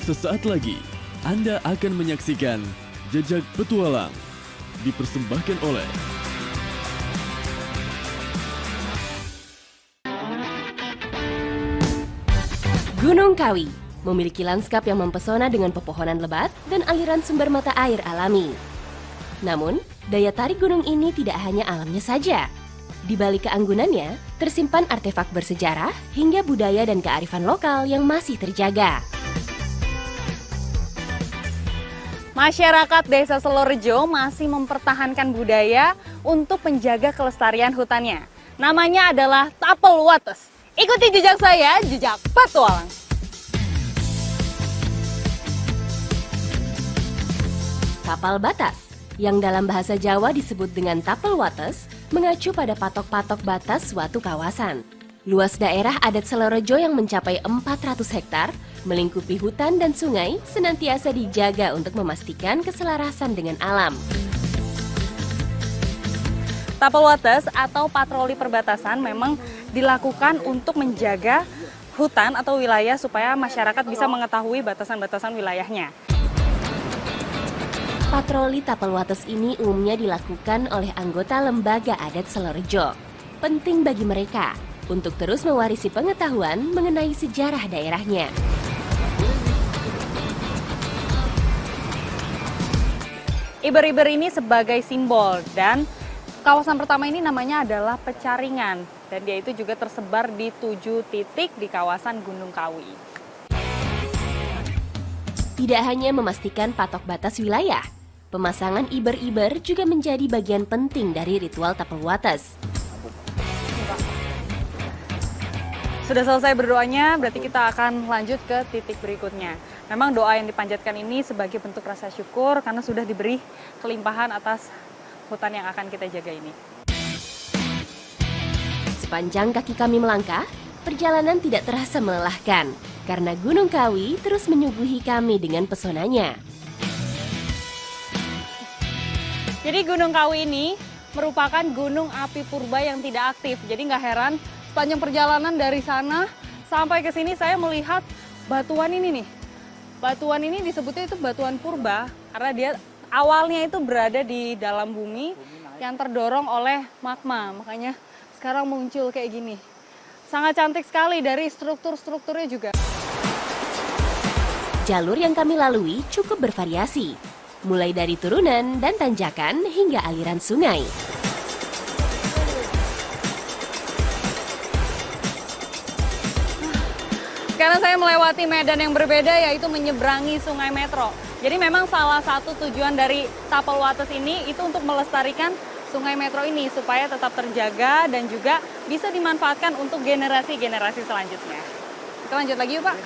Sesaat lagi, Anda akan menyaksikan Jejak Petualang, dipersembahkan oleh Gunung Kawi memiliki lanskap yang mempesona dengan pepohonan lebat dan aliran sumber mata air alami. Namun, daya tarik gunung ini tidak hanya alamnya saja. Di balik keanggunannya, tersimpan artefak bersejarah hingga budaya dan kearifan lokal yang masih terjaga. Masyarakat Desa Selorejo masih mempertahankan budaya untuk menjaga kelestarian hutannya. Namanya adalah Tapel Wates. Ikuti jejak saya, Jejak Petualang. Tapal batas, yang dalam bahasa Jawa disebut dengan tapel wates, mengacu pada patok-patok batas suatu kawasan. Luas daerah adat Selorejo yang mencapai 400 hektar, melingkupi hutan dan sungai, senantiasa dijaga untuk memastikan keselarasan dengan alam. Tapel Wates atau patroli perbatasan memang dilakukan untuk menjaga hutan atau wilayah supaya masyarakat bisa mengetahui batasan-batasan wilayahnya. Patroli Tapel Wates ini umumnya dilakukan oleh anggota lembaga adat Selorejo. Penting bagi mereka untuk terus mewarisi pengetahuan mengenai sejarah daerahnya. Iber-iber ini sebagai simbol dan kawasan pertama ini namanya adalah Pecaringan dan dia itu juga tersebar di 7 titik di kawasan Gunung Kawi. Tidak hanya memastikan patok batas wilayah, pemasangan iber-iber juga menjadi bagian penting dari ritual Tapel Wates. Sudah selesai berdoanya, berarti kita akan lanjut ke titik berikutnya. Memang doa yang dipanjatkan ini sebagai bentuk rasa syukur karena sudah diberi kelimpahan atas hutan yang akan kita jaga ini. Sepanjang kaki kami melangkah, perjalanan tidak terasa melelahkan karena Gunung Kawi terus menyuguhi kami dengan pesonanya. Jadi Gunung Kawi ini merupakan gunung api purba yang tidak aktif. Jadi nggak heran sepanjang perjalanan dari sana sampai ke sini saya melihat batuan ini nih. Batuan ini disebutnya itu batuan purba karena dia awalnya itu berada di dalam bumi yang terdorong oleh magma. Makanya sekarang muncul kayak gini. Sangat cantik sekali dari struktur-strukturnya juga. Jalur yang kami lalui cukup bervariasi, mulai dari turunan dan tanjakan hingga aliran sungai. Sekarang saya melewati medan yang berbeda, yaitu menyeberangi Sungai Metro. Jadi memang salah satu tujuan dari Tapel Wates ini itu untuk melestarikan Sungai Metro ini supaya tetap terjaga dan juga bisa dimanfaatkan untuk generasi-generasi selanjutnya. Kita lanjut lagi yuk Pak.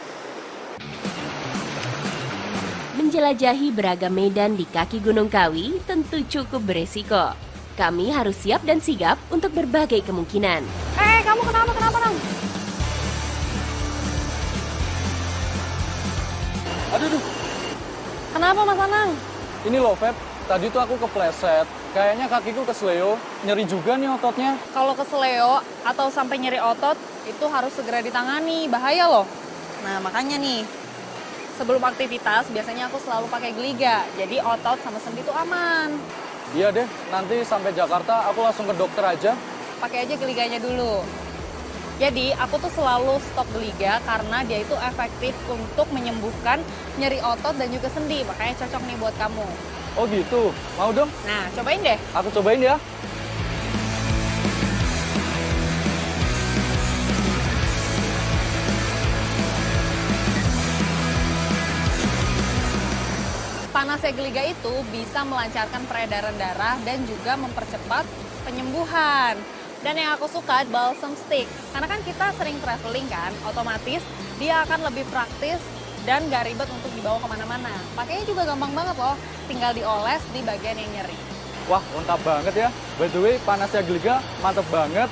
Menjelajahi beragam medan di kaki Gunung Kawi tentu cukup beresiko. Kami harus siap dan sigap untuk berbagai kemungkinan. Kamu kenapa Nang? Aduh, Kenapa Mas Anang? ini loh Feb, tadi tuh aku kepleset. Kayaknya kakiku kesleo, nyeri juga nih ototnya. Kalau keseleo atau sampai nyeri otot, itu harus segera ditangani, bahaya loh. Nah makanya nih, sebelum aktivitas biasanya aku selalu pakai geliga, jadi otot sama sendi itu aman. Iya deh, nanti sampai Jakarta aku langsung ke dokter aja. Pakai aja geliganya dulu. Jadi aku tuh selalu stok geliga karena dia itu efektif untuk menyembuhkan nyeri otot dan juga sendi, makanya cocok nih buat kamu. Oh gitu, mau dong? Nah cobain deh. Aku cobain ya. Panasnya geliga itu bisa melancarkan peredaran darah dan juga mempercepat penyembuhan. Dan yang aku suka balsam stick, karena kan kita sering traveling kan, otomatis dia akan lebih praktis dan gak ribet untuk dibawa kemana-mana. Pakainya juga gampang banget loh, tinggal dioles di bagian yang nyeri. Wah, mantap banget ya. By the way, panasnya geliga mantap banget.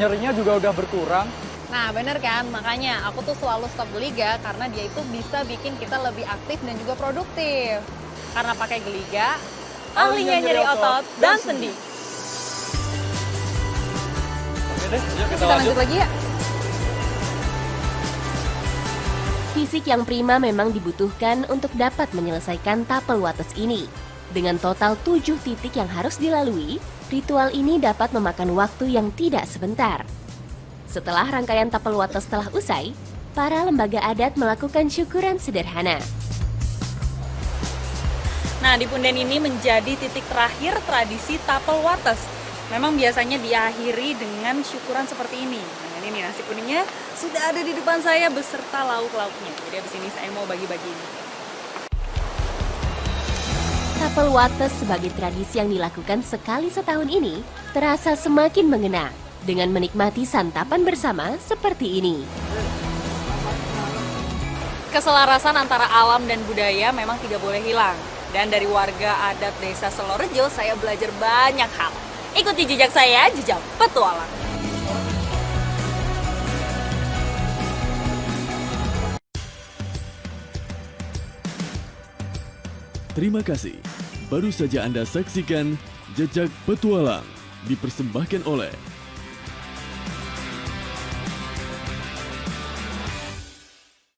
Nyerinya juga udah berkurang. Nah bener kan, makanya aku tuh selalu stok geliga karena dia itu bisa bikin kita lebih aktif dan juga produktif. Karena pakai geliga, ahlinya nyeri otot dan sendi. Oke deh, yuk kita Kita lanjut lagi ya. Fisik yang prima memang dibutuhkan untuk dapat menyelesaikan tapel wates ini. Dengan total 7 titik yang harus dilalui, ritual ini dapat memakan waktu yang tidak sebentar. Setelah rangkaian tapel wates telah usai, para lembaga adat melakukan syukuran sederhana. Nah, di punden ini menjadi titik terakhir tradisi tapel wates. Memang biasanya diakhiri dengan syukuran seperti ini. Nah, ini nih nasi kuningnya sudah ada di depan saya beserta lauk-lauknya. Jadi habis ini saya mau bagi-bagi ini. Tapel wates sebagai tradisi yang dilakukan sekali setahun ini terasa semakin mengena dengan menikmati santapan bersama seperti ini. Keselarasan antara alam dan budaya memang tidak boleh hilang. Dan dari warga adat Desa Selorejo, saya belajar banyak hal. Ikuti jejak saya, jejak petualang. Terima kasih. Baru saja Anda saksikan Jejak Petualang dipersembahkan oleh